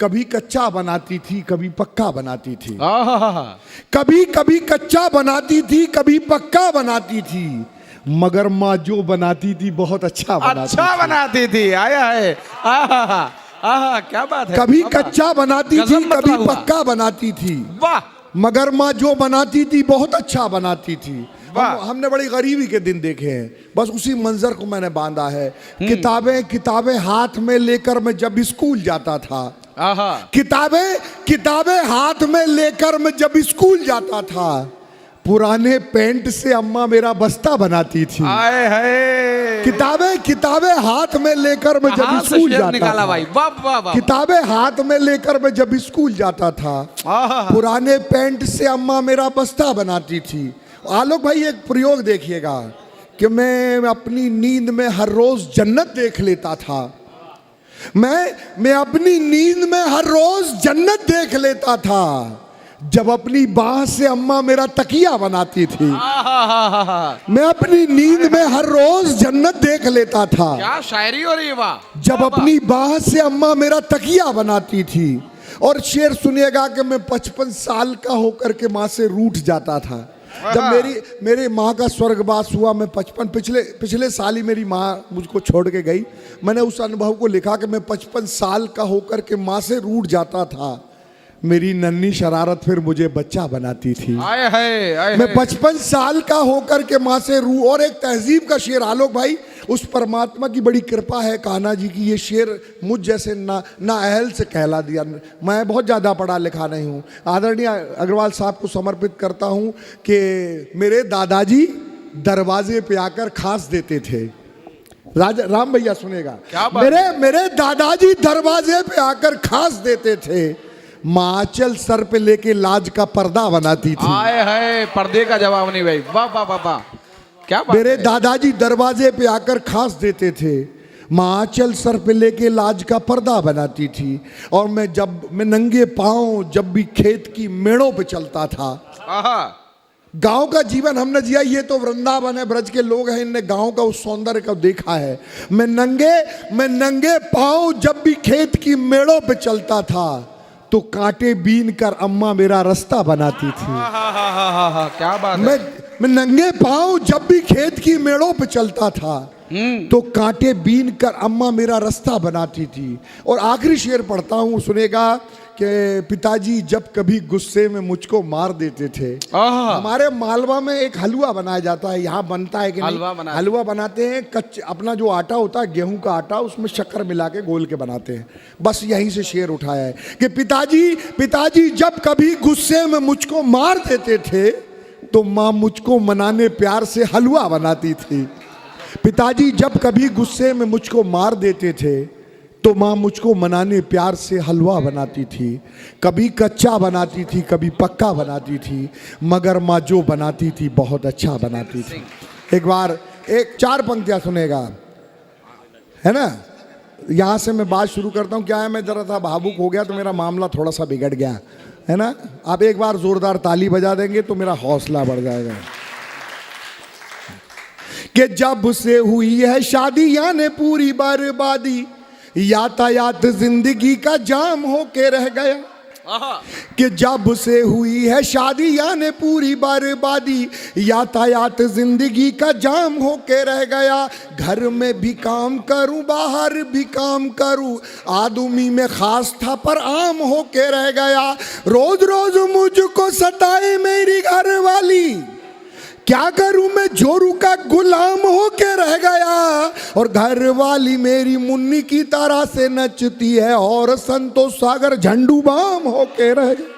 कभी कच्चा बनाती थी कभी पक्का बनाती थी, आहा, कभी कभी कच्चा बनाती थी कभी पक्का बनाती थी, मगर माँ जो बनाती थी बहुत अच्छा बनाती थी। आया है, आहा, आहा, क्या बात है। कभी कच्चा बनाती थी गजब कभी मतलब हुआ। पक्का बनाती थी, वाह, मगर माँ जो बनाती थी बहुत अच्छा बनाती थी। वाह। हमने बड़ी गरीबी के दिन देखे हैं, बस उसी मंजर को मैंने बांधा है। किताबें किताबें हाथ में लेकर मैं जब स्कूल जाता था, आहा, किताबें किताबें हाथ में लेकर मैं जब स्कूल जाता था, पुराने पेंट से अम्मा मेरा बस्ता बनाती थी। आए है, किताबें किताबें हाथ में लेकर मैं जब हाथ से स्कूल शेर जाता निकाला था, भाई, वाह वाह वाह। किताबें हाथ में लेकर मैं जब स्कूल जाता था, आहा, पुराने पेंट से अम्मा मेरा बस्ता बनाती थी। आलोक भाई एक प्रयोग देखिएगा कि मैं अपनी नींद में हर रोज जन्नत देख लेता था। मैं अपनी नींद में हर रोज जन्नत देख लेता था जब अपनी बाह से अम्मा मेरा तकिया बनाती थी। आहा, मैं अपनी नींद में हर रोज जन्नत देख लेता था क्या शायरी हो रही है, वाह। जब अपनी बाह से अम्मा मेरा तकिया बनाती थी। और शेर सुनिएगा कि मैं 55 साल का होकर के माँ से रूठ जाता था। जब मेरी माँ का स्वर्गवास हुआ, मैं 55 पिछले साल ही मेरी माँ मुझको छोड़ के गई। मैंने उस अनुभव को लिखा कि मैं 55 साल का होकर के माँ से रूठ जाता था, मेरी नन्ही शरारत फिर मुझे बच्चा बनाती थी। आए है, आए मैं है। 55 साल का होकर के माँ से रू। और एक तहजीब का शेर आलोक भाई, उस परमात्मा की बड़ी कृपा है कान्हा जी की, ये शेर मुझ जैसे ना अहल से कहला दिया। मैं बहुत ज़्यादा पढ़ा लिखा नहीं हूँ। आदरणीय अग्रवाल साहब को समर्पित करता हूँ कि मेरे दादाजी दरवाजे पे आकर खांस देते थे। राम भैया सुनेगा, क्या बात मेरे दादाजी दरवाजे पे आकर खांस देते थे, माँ आंचल सर पे लेके लाज का पर्दा बनाती थी। आए है, पर्दे का जवाब नहीं भाई, वाह वाह वाह वाह, क्या बात मेरे है। दादाजी दरवाजे पे आकर खांस देते थे, माँ आंचल सर पे लेके लाज का पर्दा बनाती थी। और मैं नंगे पाँव जब भी खेत की मेड़ों पे चलता था। आहा, गांव का जीवन हमने जिया, ये तो वृंदावन है, ब्रज के लोग हैं, इनने गांव का उस सौंदर्य को देखा है। मैं नंगे पाँव जब भी खेत की मेड़ों पे चलता था तो कांटे बीन कर अम्मा मेरा रास्ता बनाती थी। आहा, क्या बात है। मैं नंगे पाँव जब भी खेत की मेड़ों पे चलता था तो कांटे बीन कर अम्मा मेरा रास्ता बनाती थी। और आखिरी शेर पढ़ता हूँ, सुनेगा कि पिताजी जब कभी गुस्से में मुझको मार देते थे। हमारे मालवा में एक हलवा बनाया जाता है, यहाँ बनता है कि नहीं? हलवा बनाते हैं, अपना जो आटा होता है गेहूं का आटा, उसमें शक्कर मिला के गोल के बनाते हैं। बस यहीं से शेर उठाया है कि पिताजी जब कभी गुस्से में मुझको मार देते थे तो माँ मुझको मनाने प्यार से हलवा बनाती थी। पिताजी जब कभी गुस्से में मुझको मार देते थे तो माँ मुझको मनाने प्यार से हलवा बनाती थी। कभी कच्चा बनाती थी कभी पक्का बनाती थी, मगर माँ जो बनाती थी बहुत अच्छा बनाती थी। एक बार 4 पंक्तियाँ सुनेगा, है ना? यहाँ से मैं बात शुरू करता हूँ। क्या है, मैं जरा सा भावुक हो गया तो मेरा मामला थोड़ा सा बिगड़ गया, है ना? आप एक बार जोरदार ताली बजा देंगे तो मेरा हौसला बढ़ जाएगा। कि जब से हुई है शादी यानी पूरी बर्बादी, यातायात जिंदगी का जाम होके रह गया। कि जब से हुई है शादी यानी पूरी बर्बादी, यातायात जिंदगी का जाम होके रह गया। घर में भी काम करूं बाहर भी काम करूं, आदमी में खास था पर आम होके रह गया। रोज रोज मुझको सताए मेरी घर वाली, क्या करूं मैं जोरू का गुलाम होके रह गया। और घर वाली मेरी मुन्नी की तरह से नचती है और संतोष सागर झंडू बाम होके रह गया।